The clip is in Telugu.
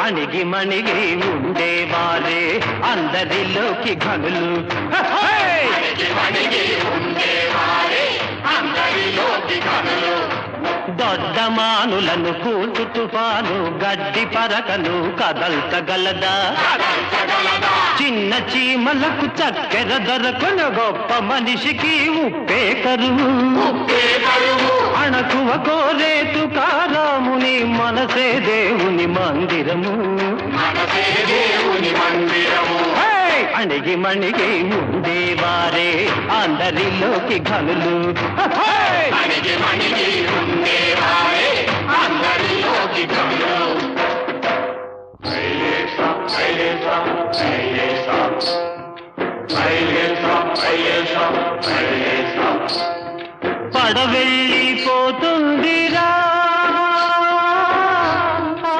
అణిగి మణిగి ఉండేవారే అందరిలోకి ఘనులు. దొడ్డమానులను కూల్చు తుఫాను గడ్డి పరకను కదల్చగలదా? చిన్న చీమలకు చక్కెర దొరకను గొప్ప మనిషికి ఉప్పే కరువు. అణకువ కోరేతు కారాముని మనసే దేవుని మందిరము. అణిగి మణిగి ఉండేవారే అందరిలోకి ఘనులు. పడవెళ్ళ